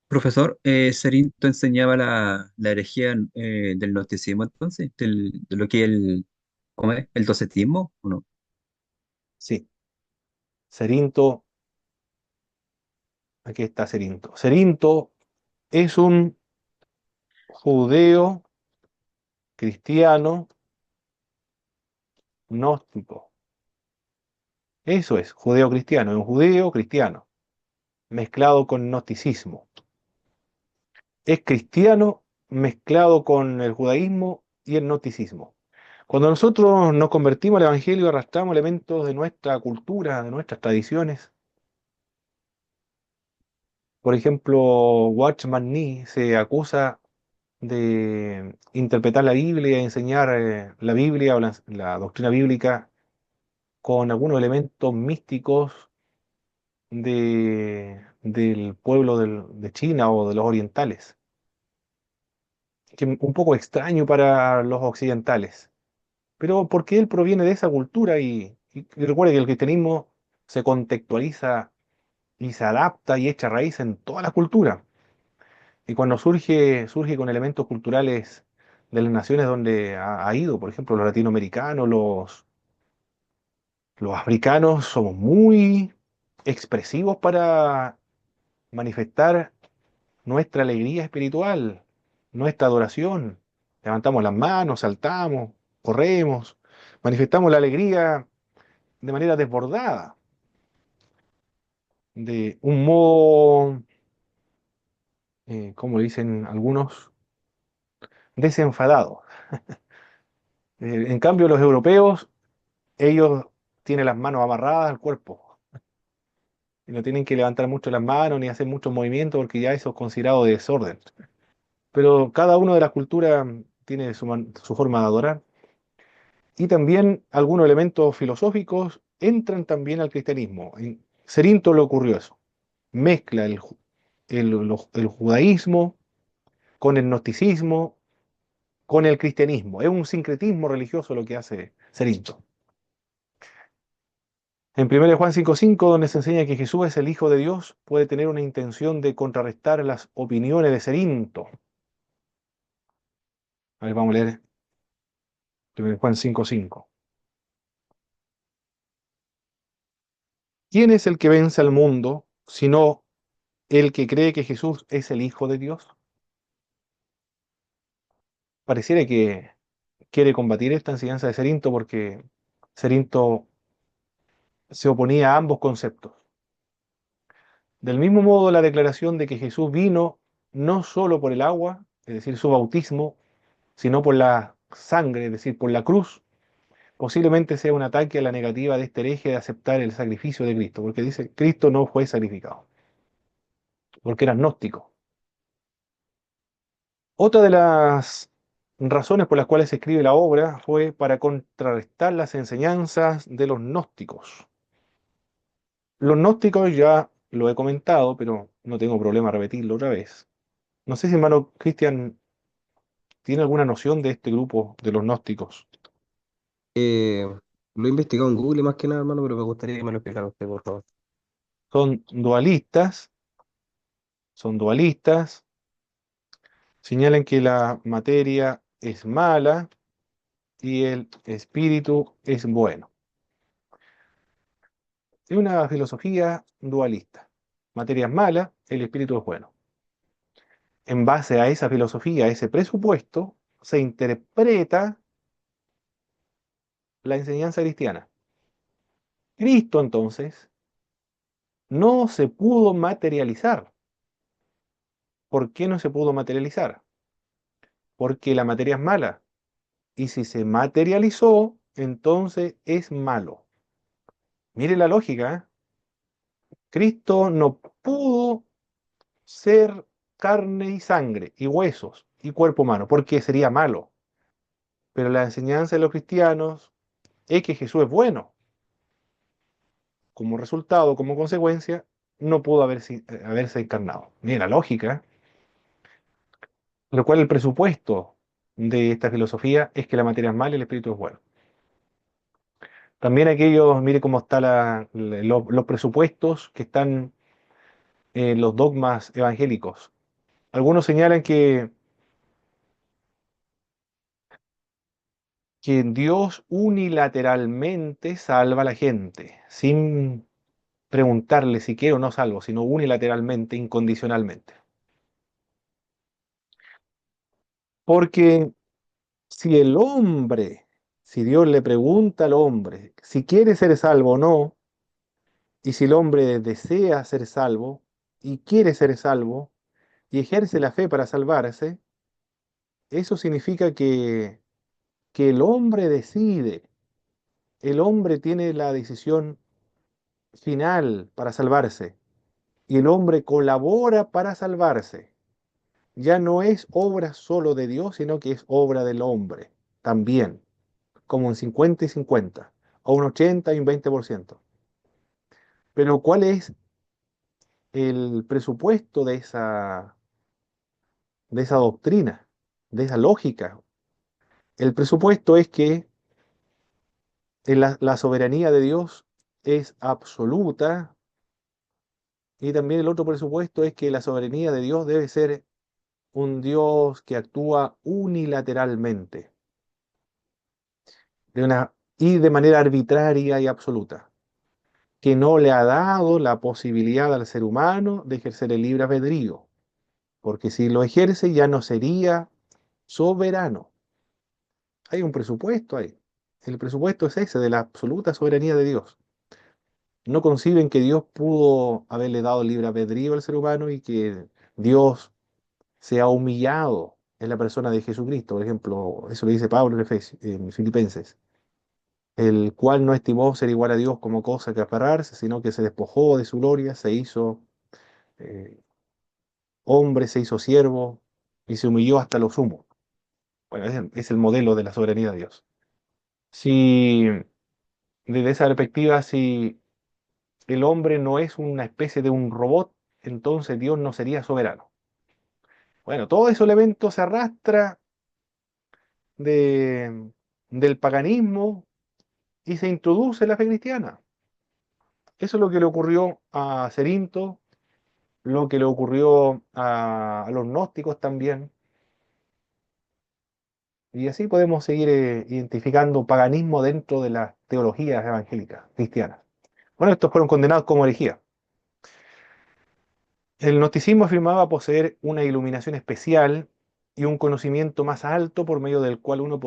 Profesor, Cerinto enseñaba la herejía del gnosticismo, entonces, de lo que él ¿Cómo es? ¿El docetismo o no? Sí, Cerinto, aquí está Cerinto. Cerinto es un judeo cristiano gnóstico. Eso es, judeo cristiano, es un judeo cristiano, mezclado con gnosticismo. Es cristiano mezclado con el judaísmo y el gnosticismo. Cuando nosotros nos convertimos al Evangelio, arrastramos elementos de nuestra cultura, de nuestras tradiciones. Por ejemplo, Watchman Nee se acusa de interpretar la Biblia y enseñar la Biblia o la doctrina bíblica con algunos elementos místicos del pueblo de China o de los orientales, que es un poco extraño para los occidentales, pero porque él proviene de esa cultura y recuerde que el cristianismo se contextualiza y se adapta y echa raíz en toda la cultura. Y cuando surge con elementos culturales de las naciones donde ha ido, por ejemplo, los latinoamericanos, los africanos, somos muy expresivos para manifestar nuestra alegría espiritual, nuestra adoración. Levantamos las manos, saltamos, corremos, manifestamos la alegría de manera desbordada, de un modo, como dicen algunos, desenfadado. En cambio, los europeos, ellos tienen las manos amarradas al cuerpo y no tienen que levantar mucho las manos ni hacer muchos movimientos porque ya eso es considerado desorden. Pero cada una de las culturas tiene su forma de adorar. Y también algunos elementos filosóficos entran también al cristianismo. En Cerinto le ocurrió eso. Mezcla el judaísmo con el gnosticismo, con el cristianismo. Es un sincretismo religioso lo que hace Cerinto. En 1 Juan 5:5, donde se enseña que Jesús es el Hijo de Dios, puede tener una intención de contrarrestar las opiniones de Cerinto. A ver, vamos a leer 1 Juan 5:5. ¿Quién es el que vence al mundo, sino el que cree que Jesús es el Hijo de Dios? Pareciera que quiere combatir esta enseñanza de Cerinto porque Cerinto se oponía a ambos conceptos. Del mismo modo, la declaración de que Jesús vino no solo por el agua, es decir, su bautismo, sino por la sangre, es decir, por la cruz, posiblemente sea un ataque a la negativa de este hereje de aceptar el sacrificio de Cristo, porque dice, Cristo no fue sacrificado, porque era gnóstico. Otra de las razones por las cuales se escribe la obra fue para contrarrestar las enseñanzas de los gnósticos. Los gnósticos ya lo he comentado, pero no tengo problema repetirlo otra vez. No sé si hermano Cristian tiene alguna noción de este grupo de los gnósticos. Eh, lo he investigado en Google más que nada, hermano, pero me gustaría que me lo explicara usted, por favor. Son dualistas, son dualistas, señalan que la materia es mala y el espíritu es bueno. Es una filosofía dualista. Materia es mala, el espíritu es bueno. En base a esa filosofía, a ese presupuesto, se interpreta la enseñanza cristiana. Cristo entonces no se pudo materializar. ¿Por qué no se pudo materializar? Porque la materia es mala. Y si se materializó, entonces es malo. Mire la lógica, ¿eh? Cristo no pudo ser carne y sangre y huesos y cuerpo humano, porque sería malo. Pero la enseñanza de los cristianos es que Jesús es bueno. Como resultado, como consecuencia, no pudo haberse encarnado. Mire la lógica, ¿eh? Lo cual el presupuesto de esta filosofía es que la materia es mala y el espíritu es bueno. También aquellos, mire cómo están los presupuestos que están en los dogmas evangélicos. Algunos señalan que que Dios unilateralmente salva a la gente, sin preguntarle si quiere o no salvo, sino unilateralmente, incondicionalmente. Porque si el hombre, si Dios le pregunta al hombre si quiere ser salvo o no, y si el hombre desea ser salvo y quiere ser salvo y ejerce la fe para salvarse, eso significa que el hombre decide, el hombre tiene la decisión final para salvarse y el hombre colabora para salvarse. Ya no es obra solo de Dios, sino que es obra del hombre también, como un 50 y 50, o un 80 y un 20%. Pero ¿cuál es el presupuesto de esa doctrina, de esa lógica? El presupuesto es que la soberanía de Dios es absoluta y también el otro presupuesto es que la soberanía de Dios debe ser un Dios que actúa unilateralmente y de manera arbitraria y absoluta, que no le ha dado la posibilidad al ser humano de ejercer el libre albedrío, porque si lo ejerce ya no sería soberano. Hay un presupuesto ahí. El presupuesto es ese, de la absoluta soberanía de Dios. No conciben que Dios pudo haberle dado libre albedrío al ser humano y que Dios se ha humillado en la persona de Jesucristo. Por ejemplo, eso lo dice Pablo en Filipenses, el cual no estimó ser igual a Dios como cosa que aferrarse, sino que se despojó de su gloria, se hizo eh, hombre, se hizo siervo y se humilló hasta lo sumo. Bueno, es el modelo de la soberanía de Dios. Si desde esa perspectiva, si el hombre no es una especie de un robot, entonces Dios no sería soberano. Bueno, todo ese elemento se arrastra de, del paganismo y se introduce en la fe cristiana. Eso es lo que le ocurrió a Cerinto, lo que le ocurrió a los gnósticos también. Y así podemos seguir identificando paganismo dentro de las teologías evangélicas cristianas. Bueno, estos fueron condenados como herejía. El gnosticismo afirmaba poseer una iluminación especial y un conocimiento más alto por medio del cual uno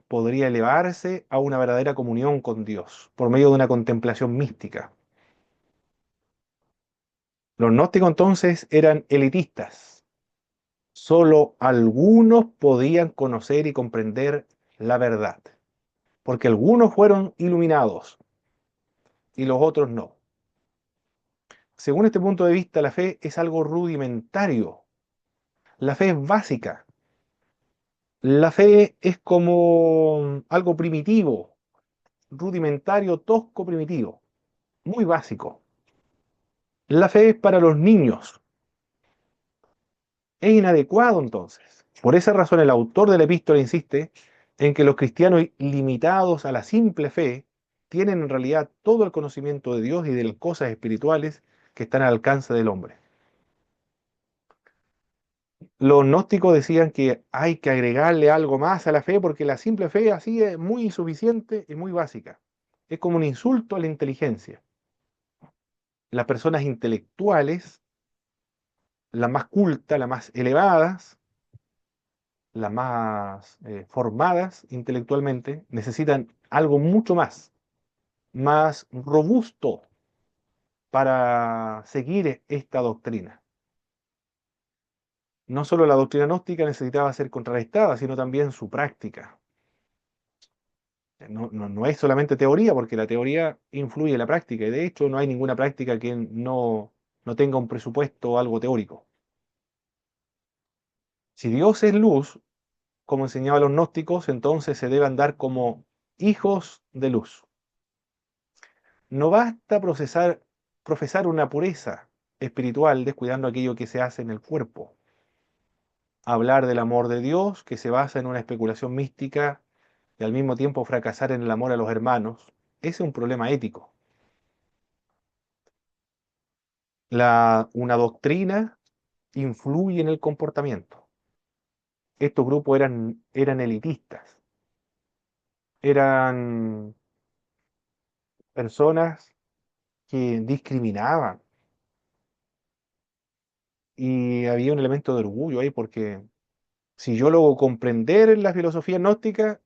podría elevarse a una verdadera comunión con Dios, por medio de una contemplación mística. Los gnósticos entonces eran elitistas. Solo algunos podían conocer y comprender la verdad, porque algunos fueron iluminados y los otros no. Según este punto de vista, la fe es algo rudimentario. La fe es básica. La fe es como algo primitivo, rudimentario, tosco, primitivo, muy básico. La fe es para los niños. Es inadecuado entonces. Por esa razón el autor de la epístola insiste en que los cristianos limitados a la simple fe tienen en realidad todo el conocimiento de Dios y de las cosas espirituales que están al alcance del hombre. Los gnósticos decían que hay que agregarle algo más a la fe porque la simple fe así es muy insuficiente y muy básica. Es como un insulto a la inteligencia. Las personas intelectuales, las más cultas, las más elevadas, las más formadas intelectualmente, necesitan algo mucho más, más robusto para seguir esta doctrina. No solo la doctrina gnóstica necesitaba ser contrarrestada, sino también su práctica. No es solamente teoría, porque la teoría influye en la práctica, y de hecho no hay ninguna práctica que no tenga un presupuesto o algo teórico. Si Dios es luz, como enseñaban los gnósticos, entonces se debe andar como hijos de luz. No basta profesar una pureza espiritual descuidando aquello que se hace en el cuerpo. Hablar del amor de Dios que se basa en una especulación mística y al mismo tiempo fracasar en el amor a los hermanos, ese es un problema ético. Una doctrina influye en el comportamiento. Estos grupos eran elitistas. eran personas que discriminaban y había un elemento de orgullo ahí porque si yo logro comprender la filosofía gnóstica,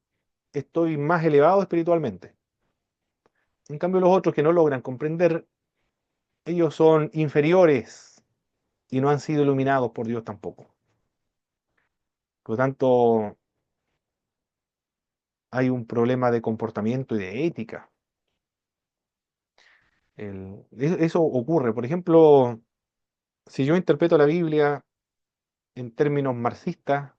estoy más elevado espiritualmente. En cambio, los otros que no logran comprender, ellos son inferiores y no han sido iluminados por Dios tampoco. Por lo tanto, hay un problema de comportamiento y de ética. Eso ocurre. Por ejemplo, si yo interpreto la Biblia en términos marxistas,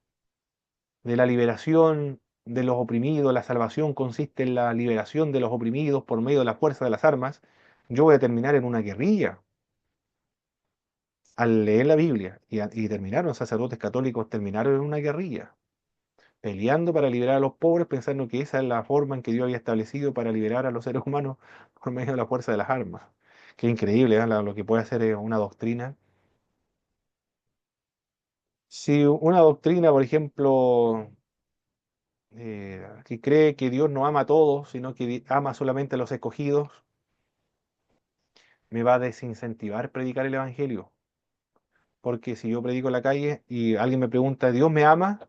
de la liberación de los oprimidos, la salvación consiste en la liberación de los oprimidos por medio de la fuerza de las armas, yo voy a terminar en una guerrilla. Al leer la Biblia y terminaron, sacerdotes católicos terminaron en una guerrilla, peleando para liberar a los pobres, pensando que esa es la forma en que Dios había establecido para liberar a los seres humanos por medio de la fuerza de las armas. Qué increíble, ¿eh? Lo que puede hacer una doctrina. Si una doctrina, por ejemplo, que cree que Dios no ama a todos, sino que ama solamente a los escogidos, me va a desincentivar predicar el Evangelio. Porque si yo predico en la calle y alguien me pregunta, ¿Dios me ama?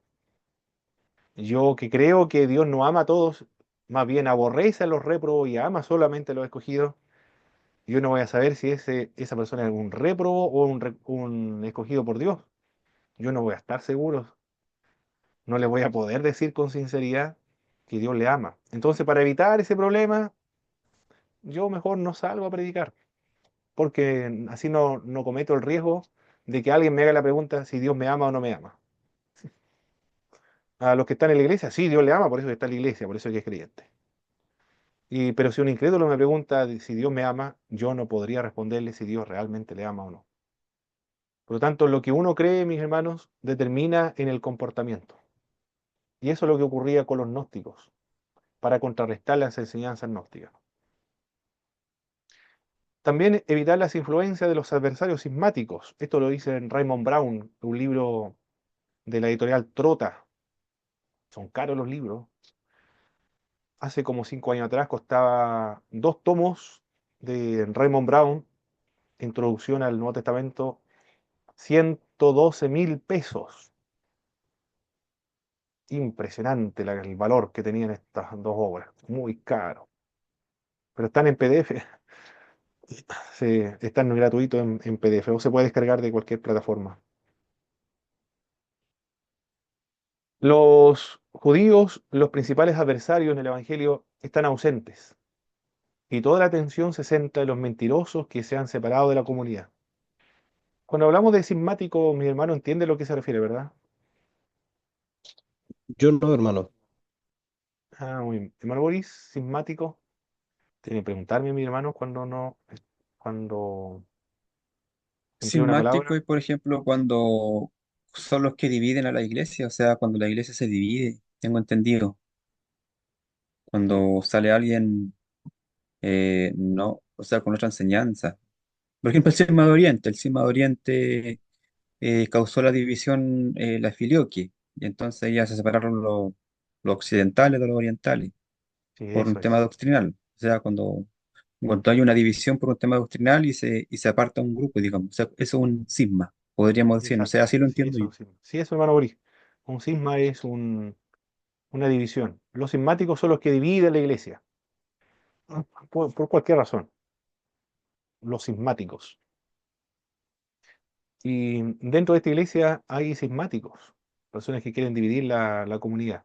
Yo que creo que Dios no ama a todos, más bien aborrece a los réprobos y ama solamente a los escogidos, yo no voy a saber si esa persona es un réprobo o un escogido por Dios. Yo no voy a estar seguro. No le voy a poder decir con sinceridad que Dios le ama. Entonces, para evitar ese problema, yo mejor no salgo a predicar, porque así no cometo el riesgo de que alguien me haga la pregunta si Dios me ama o no me ama. A los que están en la iglesia, sí, Dios le ama, por eso está en la iglesia, por eso es que es creyente. Pero si un incrédulo me pregunta si Dios me ama, yo no podría responderle si Dios realmente le ama o no. Por lo tanto, lo que uno cree, mis hermanos, determina en el comportamiento. Y eso es lo que ocurría con los gnósticos, para contrarrestar las enseñanzas gnósticas. También evitar las influencias de los adversarios sismáticos. Esto lo dice en Raymond Brown, un libro de la editorial Trota. Son caros los libros. Hace como 5 años atrás costaba 2 tomos de Raymond Brown, Introducción al Nuevo Testamento, 112.000 pesos. Impresionante el valor que tenían estas dos obras. Muy caro. Pero están en PDF. Están gratuitos en PDF o se puede descargar de cualquier plataforma. Los judíos, los principales adversarios en el Evangelio, están ausentes. Y toda la atención se centra en los mentirosos que se han separado de la comunidad. Cuando hablamos de cismático, mi hermano entiende a lo que se refiere, ¿verdad? Yo no, hermano. Ah, muy bien. Hermano Boris, cismático. Tiene que preguntarme, mi hermano, cuando empleo una Cismático palabra. es, por ejemplo, cuando son los que dividen a la iglesia, o sea, cuando la iglesia se divide, tengo entendido. Cuando sale alguien, no, o sea, con otra enseñanza. Por ejemplo, el cisma de Oriente causó la división, la filioque, y entonces ya se separaron los occidentales de los orientales Sí, por un eso tema es. doctrinal. O sea, cuando hay una división por un tema doctrinal y se aparta un grupo, digamos. O sea, eso es un cisma, podríamos decir. No sé, Exacto. así lo Sí, entiendo eso es yo. un cisma. Sí, eso, hermano Boris. Un cisma es una división. Los cismáticos son los que dividen la iglesia. Por cualquier razón. Los cismáticos. Y dentro de esta iglesia hay cismáticos, personas que quieren dividir la comunidad.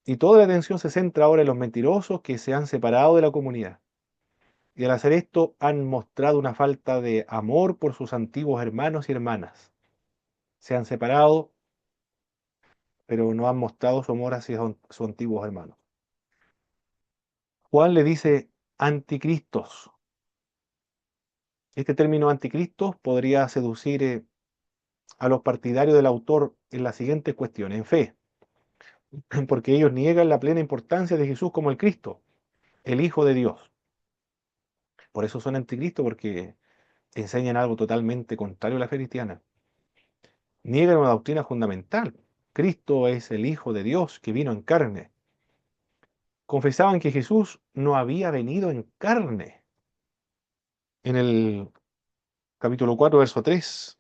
Y toda la atención se centra ahora en los mentirosos que se han separado de la comunidad. Y al hacer esto han mostrado una falta de amor por sus antiguos hermanos y hermanas. Se han separado, pero no han mostrado su amor hacia sus antiguos hermanos. Juan le dice anticristos. Este término anticristos podría seducir a los partidarios del autor en las siguientes cuestiones. En fe, porque ellos niegan la plena importancia de Jesús como el Cristo, el Hijo de Dios. Por eso son anticristos, porque enseñan algo totalmente contrario a la fe cristiana. Niegan una doctrina fundamental. Cristo es el Hijo de Dios que vino en carne. confesaban que Jesús no había venido en carne. En el capítulo 4, verso 3,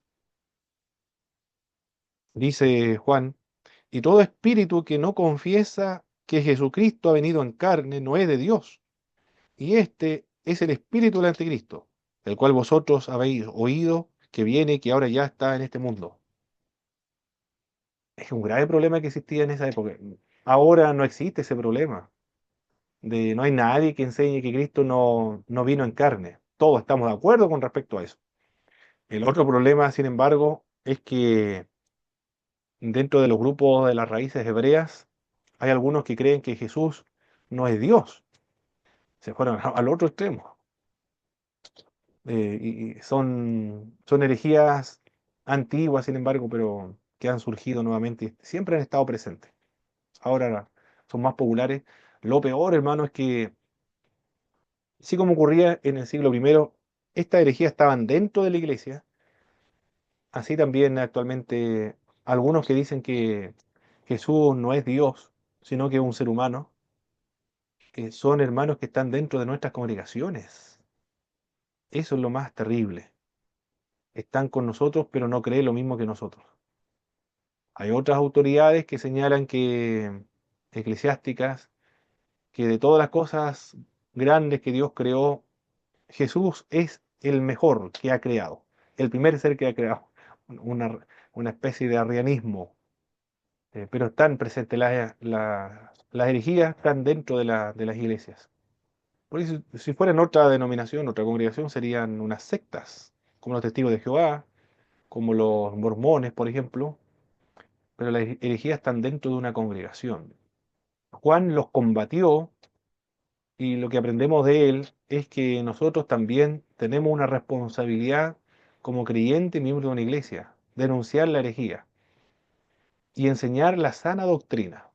dice Juan, y todo espíritu que no confiesa que Jesucristo ha venido en carne no es de Dios. Y este es el espíritu del anticristo, el cual vosotros habéis oído que viene y que ahora ya está en este mundo. Es un grave problema que existía en esa época. Ahora no existe ese problema. No hay nadie que enseñe que Cristo no vino en carne. Todos estamos de acuerdo con respecto a eso. El otro problema, sin embargo, es que dentro de los grupos de las raíces hebreas hay algunos que creen que Jesús no es Dios. Se fueron al otro extremo. Y son herejías antiguas, sin embargo, pero que han surgido nuevamente. Siempre han estado presentes. Ahora son más populares. Lo peor, hermano, es que, así como ocurría en el siglo primero, estas herejías estaban dentro de la iglesia. Así también actualmente algunos que dicen que Jesús no es Dios, sino que es un ser humano, que son hermanos que están dentro de nuestras congregaciones. Eso es lo más terrible. Están con nosotros, pero no creen lo mismo que nosotros. Hay otras autoridades que señalan que, eclesiásticas, que de todas las cosas grandes que Dios creó, Jesús es el mejor que ha creado, el primer ser que ha creado. Una especie de arrianismo, pero están presentes las herejías, están dentro de las iglesias. Por eso, si fueran otra denominación, otra congregación, serían unas sectas, como los testigos de Jehová, como los mormones, por ejemplo, pero las herejías están dentro de una congregación. Juan los combatió y lo que aprendemos de él es que nosotros también tenemos una responsabilidad como creyente y miembro de una iglesia, denunciar la herejía y enseñar la sana doctrina.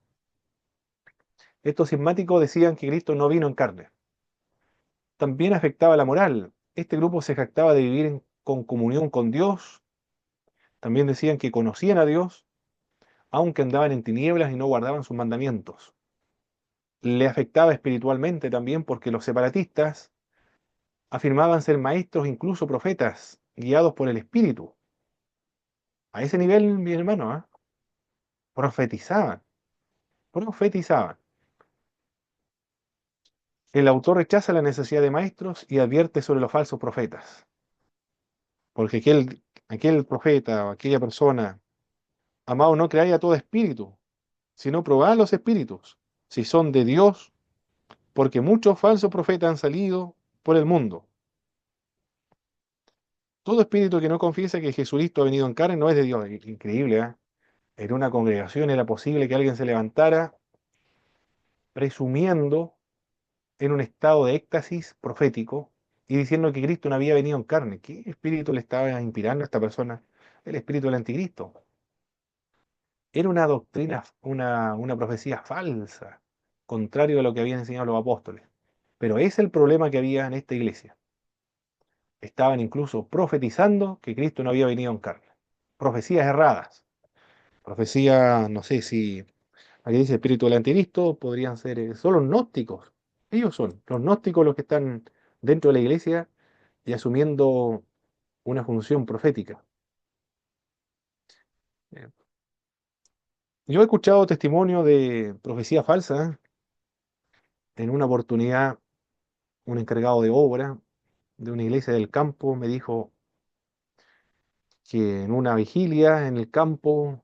Estos cismáticos decían que Cristo no vino en carne. También afectaba la moral. Este grupo se jactaba de vivir con comunión con Dios. También decían que conocían a Dios, aunque andaban en tinieblas y no guardaban sus mandamientos. Le afectaba espiritualmente también porque los separatistas afirmaban ser maestros, incluso profetas, guiados por el Espíritu. A ese nivel, mi hermano, profetizaban, profetizaban. El autor rechaza la necesidad de maestros y advierte sobre los falsos profetas, porque aquel profeta o aquella persona, amado, no creáis a todo espíritu, sino probad los espíritus, si son de Dios, porque muchos falsos profetas han salido por el mundo. Todo espíritu que no confiesa que Jesucristo ha venido en carne no es de Dios. Increíble, ¿eh? En una congregación era posible que alguien se levantara presumiendo en un estado de éxtasis profético y diciendo que Cristo no había venido en carne. ¿Qué espíritu le estaba inspirando a esta persona? El espíritu del anticristo. Era una doctrina, una profecía falsa, contrario a lo que habían enseñado los apóstoles. Pero ese es el problema que había en esta iglesia. Estaban incluso profetizando que Cristo no había venido en carne. Profecías erradas. Profecías, no sé si aquí dice espíritu del anticristo, podrían ser solo gnósticos. Ellos son los gnósticos los que están dentro de la iglesia y asumiendo una función profética. Eh, Yo he escuchado testimonio de profecía falsa. En una oportunidad, un encargado de obra de una iglesia del campo me dijo que en una vigilia en el campo,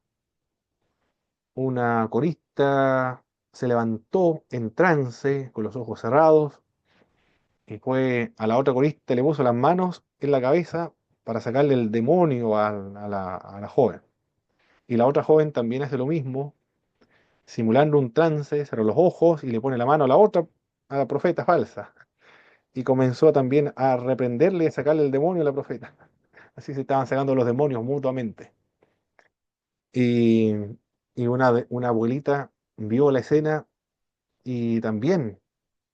una corista se levantó en trance con los ojos cerrados y fue a la otra corista, le puso las manos en la cabeza para sacarle el demonio a la joven. Y la otra joven también hace lo mismo, simulando un trance, cerró los ojos y le pone la mano a la otra, a la profeta falsa. Y comenzó también a reprenderle y a sacarle el demonio a la profeta. Así se estaban sacando los demonios mutuamente. Y, y una abuelita vio la escena y también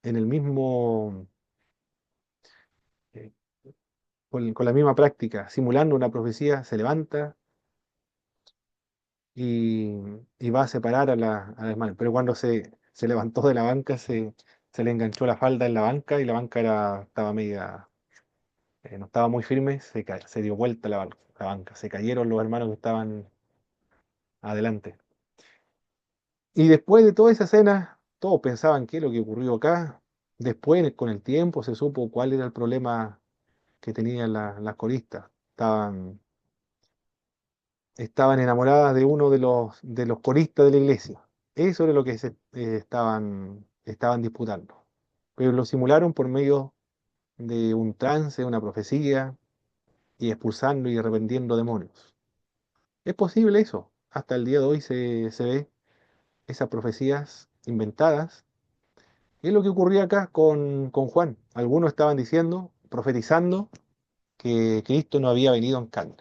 en el mismo, eh, con la misma práctica, simulando una profecía, se levanta y, y va a separar a las hermanas. Pero cuando se levantó de la banca, se le enganchó la falda en la banca y la banca estaba media, no estaba muy firme, se dio vuelta la banca, se cayeron los hermanos que estaban adelante. Y después de toda esa escena, todos pensaban qué es lo que ocurrió acá. Después, con el tiempo, se supo cuál era el problema que tenían las coristas. Estaban enamoradas de uno de los coristas de la iglesia. Eso era lo que estaban disputando. Pero lo simularon por medio de un trance, una profecía, y expulsando y reprendiendo demonios. Es posible eso. Hasta el día de hoy se ve esas profecías inventadas. Y es lo que ocurría acá con Juan. Algunos estaban diciendo, profetizando, que Cristo no había venido en carne.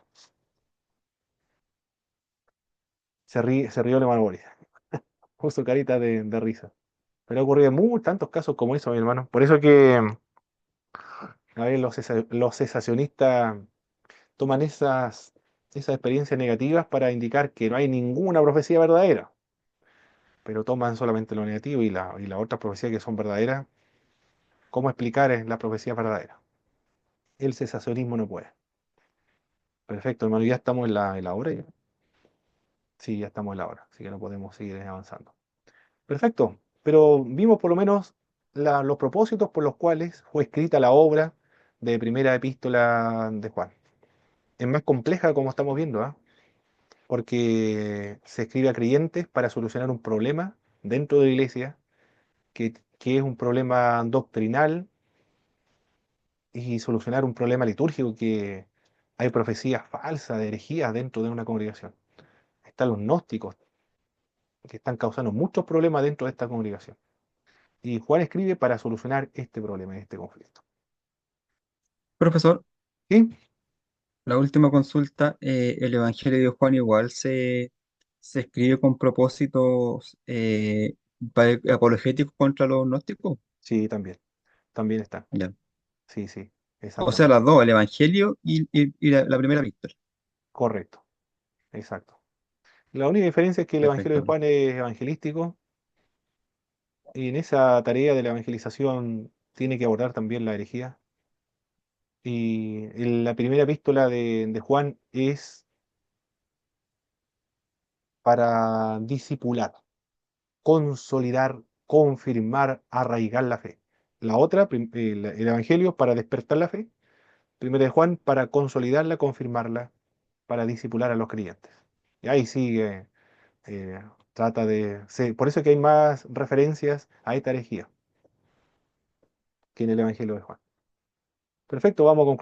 Se rió la hermano Boris. Puso carita de risa. Pero ha ocurrido en tantos casos como eso, mi hermano. Por eso que a ver, los cesacionistas toman esas experiencias negativas para indicar que no hay ninguna profecía verdadera. Pero toman solamente lo negativo y las otras profecías que son verdaderas. ¿Cómo explicar las profecías verdaderas? El cesacionismo no puede. Perfecto, hermano, ya estamos en la hora. Sí, ya estamos en la hora, así que no podemos seguir avanzando. Perfecto, pero vimos por lo menos los propósitos por los cuales fue escrita la obra de primera epístola de Juan. Es más compleja como estamos viendo, ¿ah? Porque se escribe a creyentes para solucionar un problema dentro de la iglesia, que es un problema doctrinal y solucionar un problema litúrgico, que hay profecías falsas, de herejías dentro de una congregación. Están los gnósticos, que están causando muchos problemas dentro de esta congregación. Y Juan escribe para solucionar este problema, este conflicto. Profesor, ¿Sí? la última consulta, el Evangelio de Juan igual se escribe con propósitos apologéticos contra los gnósticos. Sí, también están. Ya. Sí, sí, O sea, exactamente. las dos, el Evangelio y la primera epístola. Correcto, exacto. La única diferencia es que el Evangelio de Perfecto. Juan es evangelístico y en esa tarea de la evangelización tiene que abordar también la herejía. Y la primera epístola de Juan es para discipular, consolidar, confirmar, arraigar la fe. La otra, el Evangelio, para despertar la fe. Primera de Juan, para consolidarla, confirmarla, para discipular a los creyentes. Y ahí sigue, eh, trata por eso es que hay más referencias a esta herejía que en el Evangelio de Juan. Perfecto, vamos a concluir.